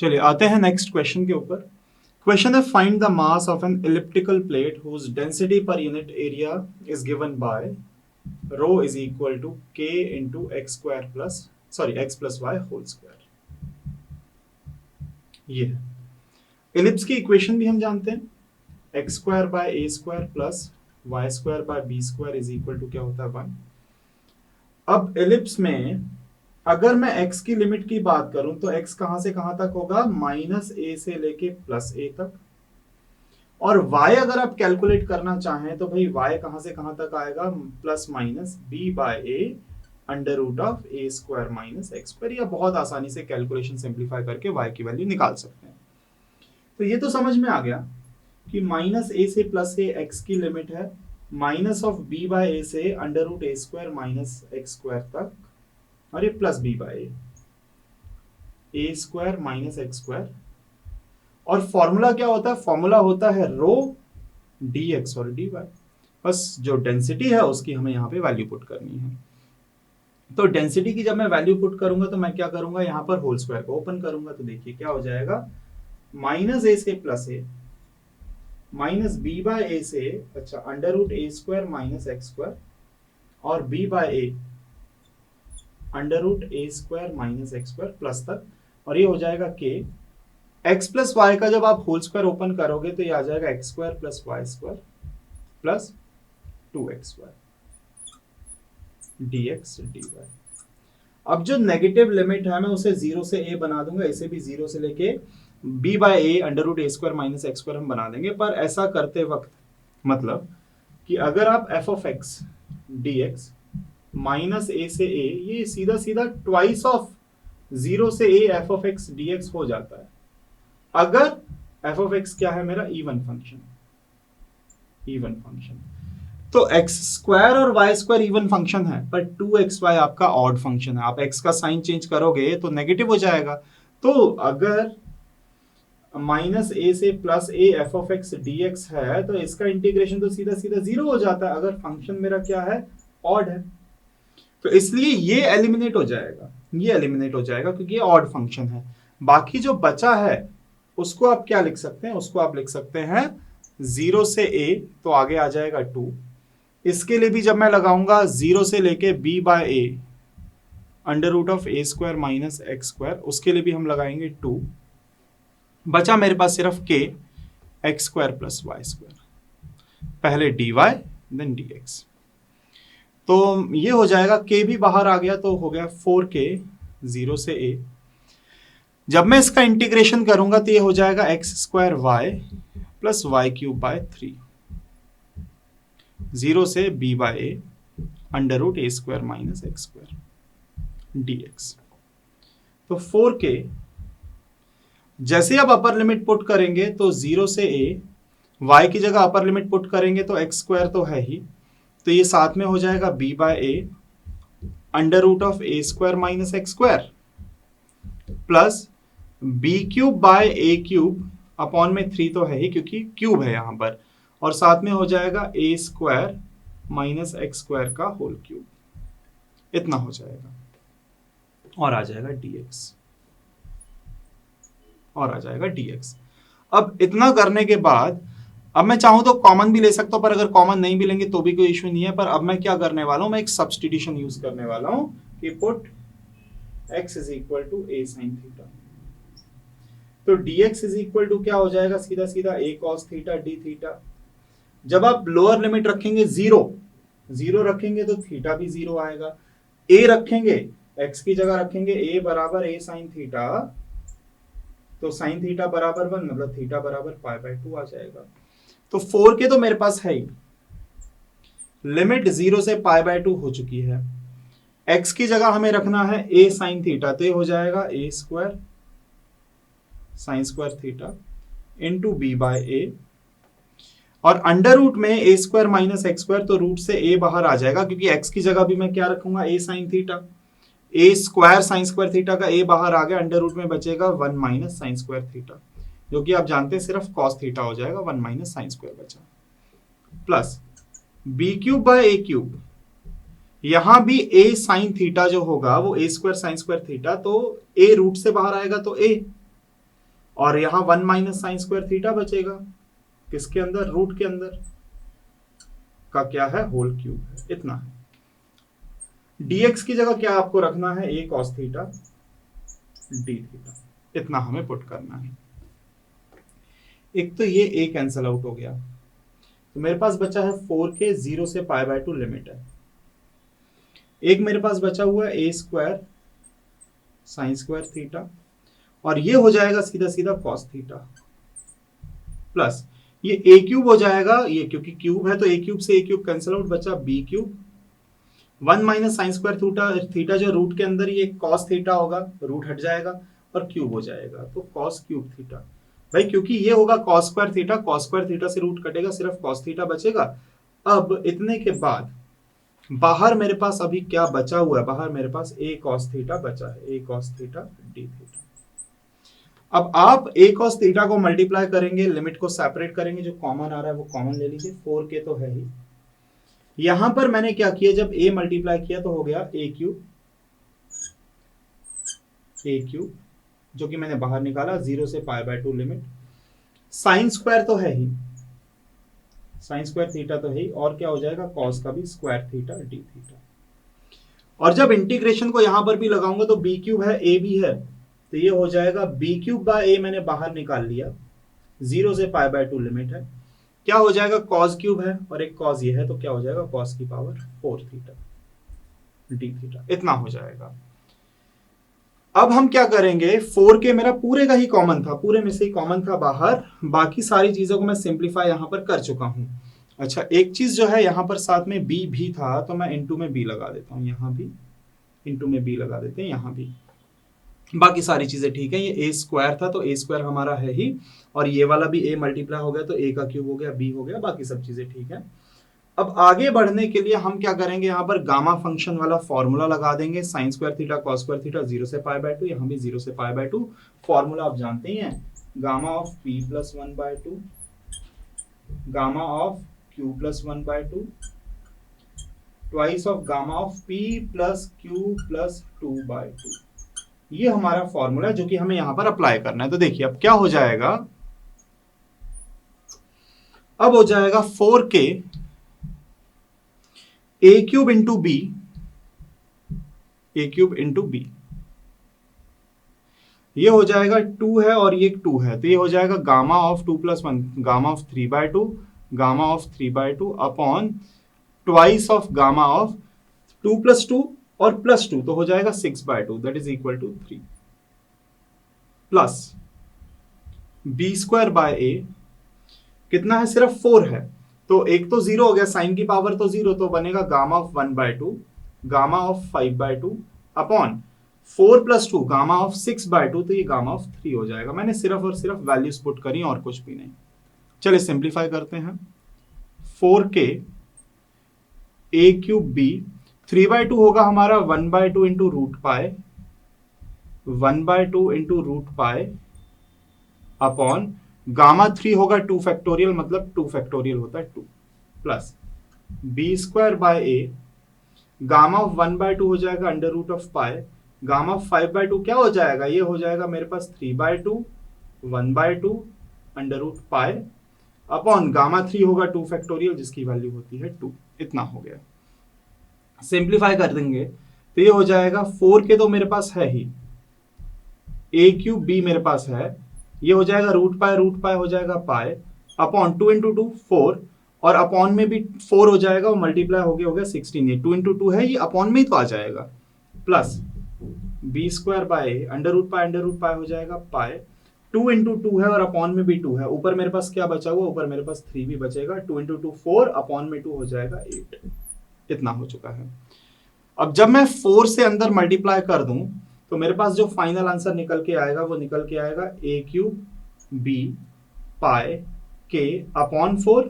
चलिए आते हैं नेक्स्ट क्वेश्चन के ऊपर। क्वेश्चन है find the mass of an elliptical plate whose density per unit area is given by rho is equal to K into X square plus X plus Y whole square. ये है ellipse की equation भी हम जानते हैं, X square by A square plus Y square by B square is equal to क्या होता है 1। अब एलिप्स में अगर मैं x की लिमिट की बात करूं तो x कहां से कहां तक होगा, माइनस ए से लेके प्लस ए तक। और y अगर आप कैलकुलेट करना चाहें तो भाई y कहां से कहां तक आएगा, plus minus b by A under root of A square minus X square. या बहुत आसानी से कैलकुलेशन सिंप्लीफाई करके y की वैल्यू निकाल सकते हैं। तो ये तो समझ में आ गया कि माइनस ए से प्लस ए x की लिमिट है, minus of b by A से under root A square minus X square तक, और ये plus B by A square minus X square. और फॉर्मूला क्या होता है, फॉर्मूला होता है रो डी एक्स और डी वाई। बस जो डेंसिटी है उसकी हमें यहाँ पे वैल्यू पुट करनी है। तो डेंसिटी की जब मैं वैल्यू पुट करूंगा तो मैं क्या करूंगा, यहाँ पर होल स्क्वायर को ओपन करूंगा तो देखिए क्या हो जाएगा, माइनस ए से plus A minus B by A से अच्छा under root A square minus X square और B by A under root A square minus X square plus तक, और ये हो जाएगा के एक्स प्लस वाई का जब आप होल स्क्वायर ओपन करोगे तो ये आ जाएगा X square plus Y square plus 2x square dx dy। अब जो नेगेटिव लिमिट है मैं उसे 0 से a बना दूंगा, इसे भी 0 से लेके b by A under root A square minus X square हम बना देंगे। पर ऐसा करते वक्त मतलब कि अगर आप f of x dx minus A से ए, ये सीधा सीधा ट्वाइस ऑफ 0 से A F of X dx हो जाता है अगर एफ ऑफ एक्स क्या है मेरा, इवन फंक्शन। तो एक्स स्क्वायर और वाई स्क्वायर इवन फंक्शन है, पर 2xy आपका ऑड फंक्शन है। आप x का साइन चेंज करोगे तो नेगेटिव हो जाएगा। तो अगर माइनस ए से plus A F of X dx है तो इसका इंटीग्रेशन तो सीधा सीधा 0 हो जाता है अगर फंक्शन मेरा क्या है, ऑड है। तो इसलिए ये एलिमिनेट हो जाएगा, क्योंकि ये ऑड फंक्शन है। बाकी जो बचा है उसको आप क्या लिख सकते हैं, उसको आप लिख सकते हैं 0 से a, तो आगे आ जाएगा 2। इसके लिए भी जब मैं लगाऊंगा 0 से लेके b by A under root of A square minus X square, उसके लिए भी हम लगाएंगे 2। बचा मेरे पास सिर्फ k X square plus Y square, पहले dy देन dx। तो ये हो जाएगा, k भी बाहर आ गया तो हो गया 4k 0 से a। जब मैं इसका इंटीग्रेशन करूंगा तो ये हो जाएगा X square Y plus Y cube by 3, 0 से b by A under root A square minus X square dx। तो 4k जैसे अब अपर लिमिट पुट करेंगे तो 0 से a, y की जगह अपर लिमिट पुट करेंगे तो एक्स स्क्वायर तो है ही, तो ये साथ में हो जाएगा b by A under root of A square minus X square plus B cube by A cube upon में 3 तो है ही क्योंकि क्यूब है यहां पर, और साथ में हो जाएगा ए स्क्वायर माइनस एक्स स्क्वायर का होल क्यूब। इतना हो जाएगा और आ जाएगा dx। अब इतना करने के बाद अब मैं चाहूं तो कॉमन भी ले सकता हूं, पर अगर कॉमन नहीं भी लेंगे तो भी कोई इश्यू नहीं है। पर अब मैं क्या करने वाला हूं, मैं एक सब्स्टिट्यूशन यूज करने वाला हूं कि put x is equal to A sine theta. तो dx इज इक्वल टू क्या हो जाएगा, सीधा सीधा a cos theta d theta. जब आप लोअर लिमिट रखेंगे 0 रखेंगे तो थीटा भी 0 आएगा। a रखेंगे, x की जगह रखेंगे a बराबर a साइन थीटा, तो साइन थीटा बराबर 1 मतलब थीटा बराबर पाई बाय 2 आ जाएगा। तो 4k तो मेरे पास है ही, लिमिट 0 से पाई बाय 2 हो चुकी है। x की जगह हमें रखना है a साइन थीटा, तो ये हो जाएगा a square sine square theta into B by A, और अंडर रूट में A square minus X square, तो रूट से a बाहर आ जाएगा क्योंकि x की जगह भी मैं क्या रखूंगा, a sine theta. A square sine square theta का a बाहर आ गया, अंडर रूट में बचेगा 1 माइनस साइन स्क्वायर थीटा, जो कि आप जानते हैं सिर्फ कॉस थीटा हो जाएगा, 1 माइनस साइन स्क्वायर बचा, plus B cube by A cube. यहां भी a साइन थीटा जो होगा वो a square sine square theta, तो a रूट से बाहर आएगा तो a, और यहां 1 माइनस साइन स्क्वायर थीटा बचेगा, किसके अंदर, रूट के अंदर का क्या है, होल क्यूब है, इतना है। dx की जगह क्या आपको रखना है, a cos theta d theta, इतना हमें पुट करना है। एक तो ये a कैंसल आउट हो गया, तो मेरे पास बचा है 4k 0 से π/2 लिमिट है। एक मेरे पास बचा हुआ है a square sine square theta, और ये हो जाएगा सीधा सीधा कॉस थीटा, प्लस ये a क्यूब हो जाएगा, ये क्योंकि क्यूब है तो a क्यूब से a क्यूब कैंसिल आउट, बचा b cube 1 minus sine square theta जो रूट के अंदर, ये कॉस थीटा होगा, रूट हट जाएगा और क्यूब हो जाएगा, तो कॉस क्यूब थीटा। भाई क्योंकि ये होगा कॉस स्क्वायर थीटा से रूट कटेगा, सिर्फ कॉस थीटा बचेगा। अब इतने के बाद बाहर मेरे पास अभी क्या बचा हुआ है, बाहर मेरे पास a cos थीटा बचा है, a cos theta d theta. अब आप a cos थीटा को मल्टीप्लाई करेंगे, लिमिट को सेपरेट करेंगे, जो कॉमन आ रहा है वो कॉमन ले लीजिए, 4k तो है ही। यहां पर मैंने क्या किया, जब a मल्टीप्लाई किया तो हो गया a क्यूब, जो कि मैंने बाहर निकाला 0 से π/2 लिमिट। साइन स्क्वायर तो है ही, साइन स्क्वायर थीटा तो है ही, और क्या हो जाएगा, कॉस का भी स्क्वायर थीटा d थीटा। और जब इंटीग्रेशन को यहां पर भी लगाऊंगा तो b क्यूब है, a भी है, तो ये हो जाएगा b क्यूब बाय a, मैंने बाहर निकाल लिया, 0 से π/2 लिमिट है, क्या हो जाएगा, कॉस क्यूब है और एक कॉस ये है, तो क्या हो जाएगा, कॉस की पावर 4 थीटा d थीटा, इतना हो जाएगा। अब हम क्या करेंगे, 4k मेरा पूरे का ही कॉमन था, पूरे में से ही कॉमन था बाहर, बाकी सारी चीजों को मैं सिंप्लीफाई यहां पर कर चुका हूं। अच्छा एक चीज जो है यहां पर साथ में b भी था, तो मैं इंटू में b लगा देता हूं, यहां भी इंटू में b लगा देते हैं, यहां भी, बाकी सारी चीजें ठीक है। ये a स्क्वायर था तो a स्क्वायर हमारा है ही, और ये वाला भी a मल्टीप्लाई हो गया तो a का क्यूब हो गया, b हो गया, बाकी सब चीजें ठीक है। अब आगे बढ़ने के लिए हम क्या करेंगे, यहाँ पर गामा फंक्शन वाला फॉर्मूला लगा देंगे, sign square theta cos square theta 0 से π/2, यहाँ भी 0 से π/2, फॉर्मूला आप जानते ही हैं, gamma of p plus 1/2, gamma of q plus 1/2, twice of gamma of p plus q plus 2/2। ये हमारा फॉर्मूला है जो कि हमें यहां पर अप्लाई करना है। तो देखिए अब क्या हो जाएगा, अब हो जाएगा 4k a cube into b, a cube into b, ये हो जाएगा 2 है और ये 2 है, तो ये हो जाएगा gamma of 2 plus 1, gamma of 3/2, gamma of 3/2 upon twice of gamma of 2 plus 2 और प्लस 2, तो हो जाएगा 6/2, that is equal to 3, plus b square by a, कितना है, सिर्फ 4 है, तो एक तो 0 हो गया, साइन की पावर तो 0, तो बनेगा gamma of 1/2, gamma of 5/2 upon 4 plus 2 gamma of 6/2, तो ये गामा ऑफ 3 हो जाएगा। मैंने सिर्फ और सिर्फ वैल्यूज पुट करी और कुछ भी नहीं। चलिए सिंप्लीफाई करते हैं, 4k a क्यूब b, 3/2 होगा हमारा 1/2 into root pi, 1/2 into root pi upon gamma 3 होगा 2 फैक्टोरियल, मतलब 2 फैक्टोरियल होता है 2, plus b square by a, gamma of 1/2 हो जाएगा under root of pi, gamma of 5/2 क्या हो जाएगा, ये हो जाएगा मेरे पास 3/2, 1/2 under root pi upon gamma 3 होगा 2 फैक्टोरियल जिसकी वैल्यू होती है 2, इतना हो गया। सिंप्लीफाई कर देंगे तो ये हो जाएगा 4k तो मेरे पास है ही, a क्यूब b मेरे पास है, ये हो जाएगा रूट पाए हो जाएगा पाए अपॉन 2 इंटू 2 4, और अपॉन में भी 4 हो जाएगा, और मल्टीप्लाई हो गया 16, ये 2 इंटू 2 है, ये अपॉन में ही तो आ जाएगा, plus b square by under root pi हो जाएगा पाए, 2 इंटू 2 है और अपॉन में भी 2 है, ऊपर मेरे पास क्या बचा हुआ, ऊपर मेरे पास 3 भी बचेगा, 2 इंटू 2 4, अपॉन में 2 हो जाएगा 8, इतना हो चुका है। अब जब मैं 4 से अंदर मल्टीप्लाई कर दूं तो मेरे पास जो फाइनल आंसर निकल के आएगा वो निकल के आएगा a क्यूब b पाए k अपॉन 4,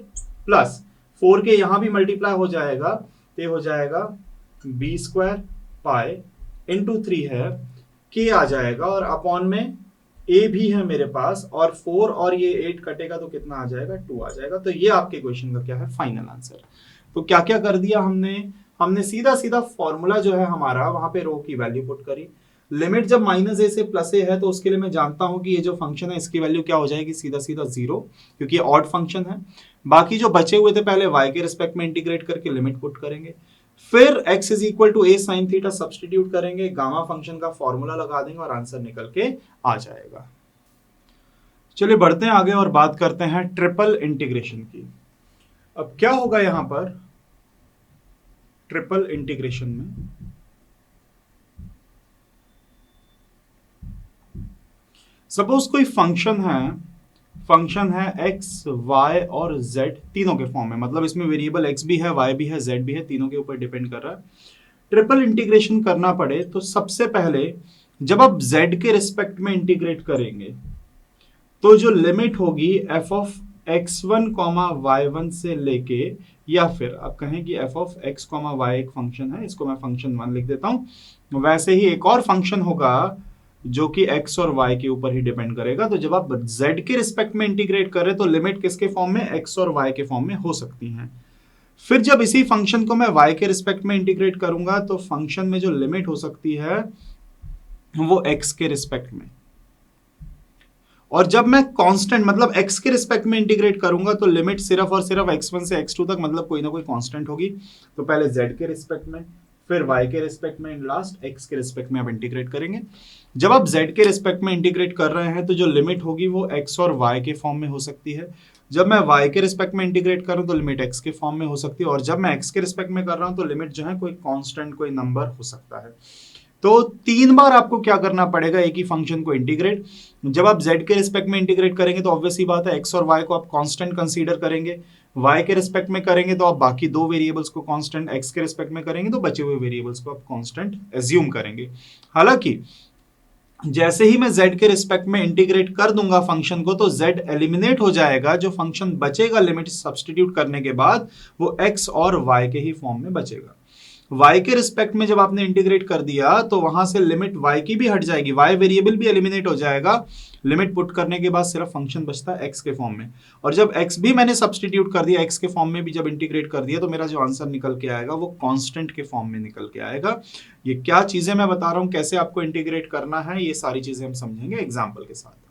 प्लस 4k यहां भी मल्टीप्लाई हो जाएगा, तो हो जाएगा b स्क्वायर पाए इंटू 3 है, k आ जाएगा, और अपॉन में a भी है मेरे पास, और 4 और ये 8 कटेगा तो कितना आ जाएगा, 2 आ जाएगा। तो ये आपके क्वेश्चन का क्या है, फाइनल आंसर। तो क्या क्या कर दिया हमने सीधा सीधा फॉर्मूला जो है हमारा, वहां पे रो की वैल्यू पुट करी, लिमिट जब माइनस ए से प्लस ए है तो उसके लिए मैं जानता हूं कि ये जो फंक्शन है इसकी वैल्यू क्या हो जाएगी, सीधा सीधा 0, क्योंकि ये ऑड फंक्शन है। बाकी जो बचे हुए थे पहले y के रिस्पेक्ट में इंटीग्रेट करके लिमिट पुट करेंगे, फिर x is equal to A sine theta substitute करेंगे, गामा फंक्शन का फॉर्मूला लगा देंगे और आंसर निकल के आ जाएगा। चलिए बढ़ते हैं आगे और बात करते हैं ट्रिपल इंटीग्रेशन की। अब क्या होगा यहां पर ट्रिपल इंटीग्रेशन में, सपोज कोई फंक्शन है x, y और z तीनों के फॉर्म में, मतलब इसमें वेरिएबल x भी है, y भी है, z भी है, तीनों के ऊपर डिपेंड कर रहा है। ट्रिपल इंटीग्रेशन करना पड़े तो सबसे पहले जब आप z के रिस्पेक्ट में इंटीग्रेट करेंगे तो जो लिमिट होगी f ऑफ x1, y1 से लेके, या फिर आप कहें कि f ऑफ x, y एक फंक्शन है, इसको मैं फंक्शन 1 लिख देता हूं, वैसे ही एक और फंक्शन होगा जो कि x और y के ऊपर ही डिपेंड करेगा। तो जब आप z के रिस्पेक्ट में इंटीग्रेट कर रहे तो लिमिट किसके फॉर्म में, x और y के फॉर्म में हो सकती हैं। फिर जब इसी फंक्शन को मैं y के रिस्पेक्ट में इंटीग्रेट करूंगा तो फंक्शन में जो लिमिट हो सकती है वो x के रिस्पेक्ट में, और जब मैं कांस्टेंट मतलब x के रिस्पेक्ट में इंटीग्रेट करूंगा तो लिमिट सिर्फ और सिर्फ x1 से x2 तक, मतलब कोई ना कोई कांस्टेंट होगी। तो पहले z के रिस्पेक्ट में, फिर y के रिस्पेक्ट में, एंड लास्ट x के रिस्पेक्ट में आप इंटीग्रेट करेंगे। जब आप z के रिस्पेक्ट में इंटीग्रेट कर रहे हैं तो जो लिमिट होगी वो x और y के फॉर्म में हो सकती है। जब मैं y के रिस्पेक्ट में इंटीग्रेट कर रहा हूं तो लिमिट x के फॉर्म में हो सकती है, और जब मैं x के रिस्पेक्ट में कर रहा हूं तो लिमिट जो है कोई कांस्टेंट, कोई नंबर हो सकता है। तो 3 बार आपको क्या करना पड़ेगा एक ही फंक्शन को इंटीग्रेट। जब आप z के रिस्पेक्ट में इंटीग्रेट करेंगे तो ऑब्वियस ही बात है x और y को आप कांस्टेंट कंसीडर करेंगे, y के रिस्पेक्ट में करेंगे तो आप बाकी दो वेरिएबल्स को कांस्टेंट, x के रिस्पेक्ट में करेंगे तो बचे हुए वेरिएबल्स को आप कांस्टेंट एज्यूम करेंगे। हालांकि जैसे ही मैं z के रिस्पेक्ट में इंटीग्रेट कर दूंगा फंक्शन को तो z एलिमिनेट हो जाएगा, जो फंक्शन बचेगा लिमिट सब्स्टिट्यूट करने के बाद वो x और y के ही फॉर्म में बचेगा। y के रिस्पेक्ट में जब आपने इंटीग्रेट कर दिया तो वहां से लिमिट y की भी हट जाएगी, y वेरिएबल भी एलिमिनेट हो जाएगा, लिमिट पुट करने के बाद सिर्फ फंक्शन बचता है x के फॉर्म में। और जब x भी मैंने सब्स्टिट्यूट कर दिया, x के फॉर्म में भी जब इंटीग्रेट कर दिया तो मेरा जो आंसर निकल के आएगा वो कांस्टेंट के फॉर्म में निकल के आएगा। ये क्या चीजें मैं बता रहा हूं, कैसे आपको इंटीग्रेट करना है, ये सारी चीजें हम समझेंगे एग्जाम्पल के साथ।